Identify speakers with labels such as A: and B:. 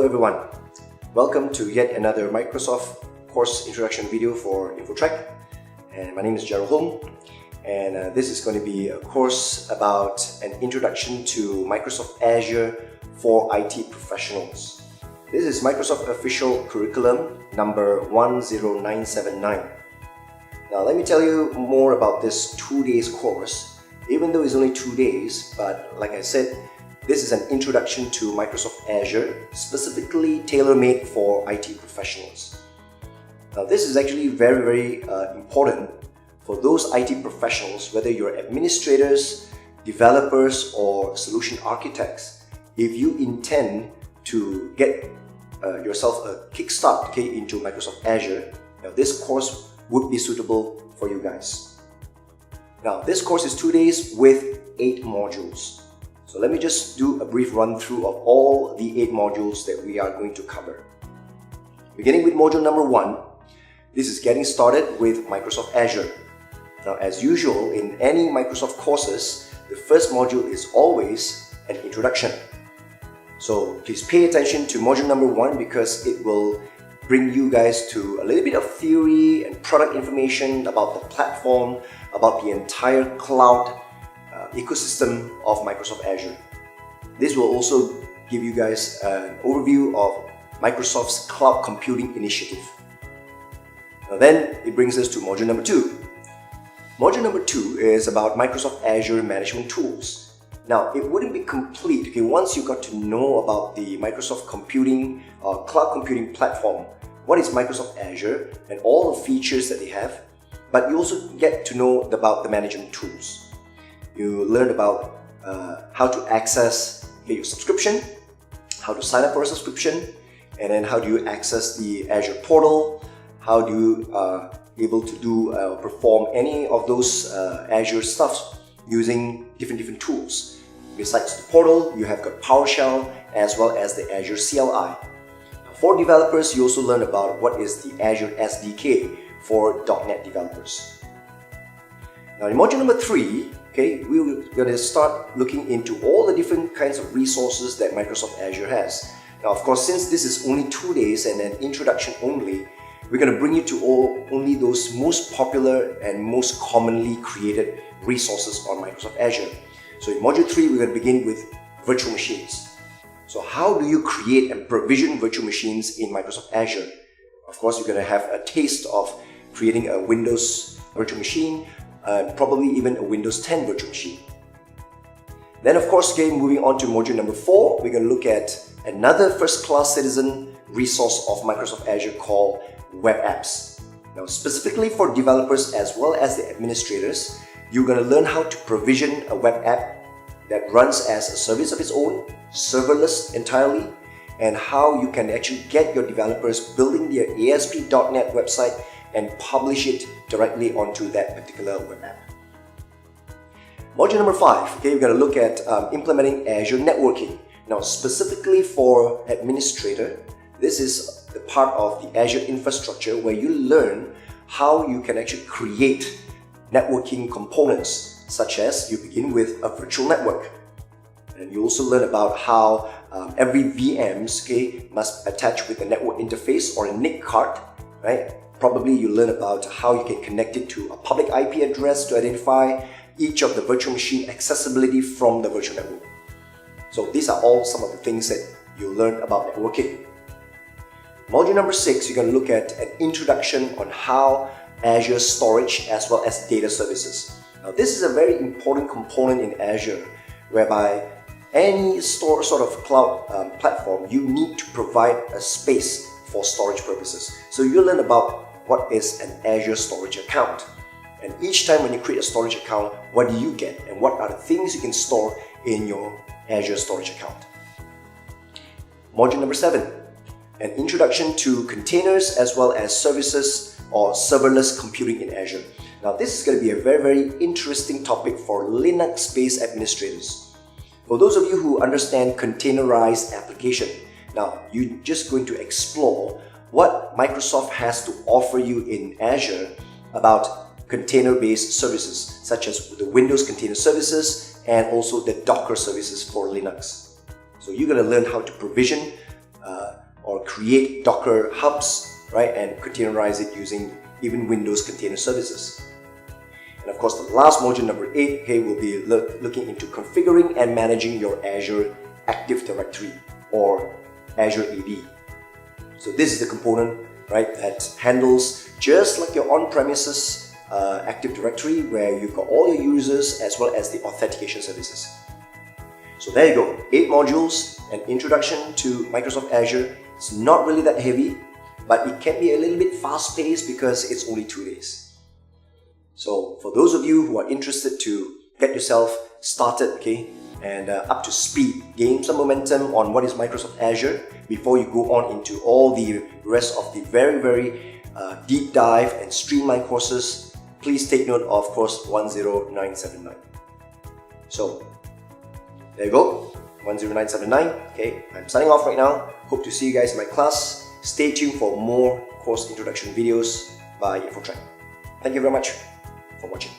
A: everyone, welcome to yet another Microsoft course introduction video for InfoTrack, and my name is Gerald Holm, and this is going to be a course about an introduction to Microsoft Azure for IT professionals. This is Microsoft official curriculum number 10979. Now let me tell you more about this 2 days course. Even though it's only 2 days, but like I said, this is an introduction to Microsoft Azure, specifically tailor-made for IT professionals. Now this is actually very important for those IT professionals, whether you're administrators, developers or solution architects. If you intend to get yourself a kickstart into Microsoft Azure, now this course would be suitable for you guys. Now this course is 2 days with 8 modules. So let me just do a brief run through of all the 8 modules that we are going to cover. Beginning with module number 1, this is getting started with Microsoft Azure. Now as usual in any Microsoft courses, the first module is always an introduction. So please pay attention to module number 1 because it will bring you guys to a little bit of theory and product information about the platform, about the entire cloud ecosystem of Microsoft Azure. This will also give you guys an overview of Microsoft's cloud computing initiative. Now then it brings us to module number 2. Module number 2 is about Microsoft Azure management tools. Now it wouldn't be complete once you got to know about the Microsoft computing cloud computing platform. What is Microsoft Azure and all the features that they have, but you also get to know about the management tools. You learn about how to access your subscription, how to sign up for a subscription, and then how do you access the Azure portal, how do you able to do perform any of those Azure stuff using different tools. Besides the portal, you have got PowerShell as well as the Azure CLI. For developers, you also learn about what is the Azure SDK for .NET developers. Now in module number 3, we're going to start looking into all the different kinds of resources that Microsoft Azure has. Now of course, since this is only 2 days and an introduction only, we're going to bring you to only those most popular and most commonly created resources on Microsoft Azure. So in module 3, we're going to begin with virtual machines. So how do you create and provision virtual machines in Microsoft Azure? Of course, you're going to have a taste of creating a Windows virtual machine, probably even a Windows 10 virtual machine. Then of course, moving on to module number 4, we're going to look at another first-class citizen resource of Microsoft Azure called Web Apps. Now specifically for developers as well as the administrators, you're going to learn how to provision a web app that runs as a service of its own, serverless entirely, and how you can actually get your developers building their ASP.NET website and publish it directly onto that particular web app. Module number 5, we're going to look at implementing Azure networking. Now specifically for administrator, this is the part of the Azure infrastructure where you learn how you can actually create networking components, such as you begin with a virtual network. And you also learn about how every VMs must attach with a network interface or a NIC card, right? Probably you learn about how you can connect it to a public IP address to identify each of the virtual machine accessibility from the virtual network. So these are all some of the things that you learn about networking. Module number 6, you're going to look at an introduction on how Azure storage as well as data services. Now this is a very important component in Azure, whereby any sort of cloud platform, you need to provide a space for storage purposes. So you learn about what is an Azure storage account. And each time when you create a storage account, what do you get and what are the things you can store in your Azure storage account. Module number 7, an introduction to containers as well as services or serverless computing in Azure. Now this is going to be a very interesting topic for Linux-based administrators. For those of you who understand containerized application, now you're just going to explore what Microsoft has to offer you in Azure about container-based services, such as the Windows Container Services and also the Docker services for Linux. So you're going to learn how to provision or create Docker hubs, right, and containerize it using even Windows container services. And of course, the last module, number 8, okay, will be looking into configuring and managing your Azure Active Directory or Azure AD. So this is the component, right, that handles just like your on-premises Active Directory, where you've got all your users as well as the authentication services. So there you go, 8 modules, an introduction to Microsoft Azure. It's not really that heavy, but it can be a little bit fast-paced because it's only 2 days. So for those of you who are interested to get yourself started, okay, and up to speed, gain some momentum on what is Microsoft Azure before you go on into all the rest of the very deep dive and streamlined courses, please take note of course 10979. So there you go, 10979. Okay, I'm signing off right now. Hope to see you guys in my class. Stay tuned for more course introduction videos by InfoTrack. Thank you very much for watching.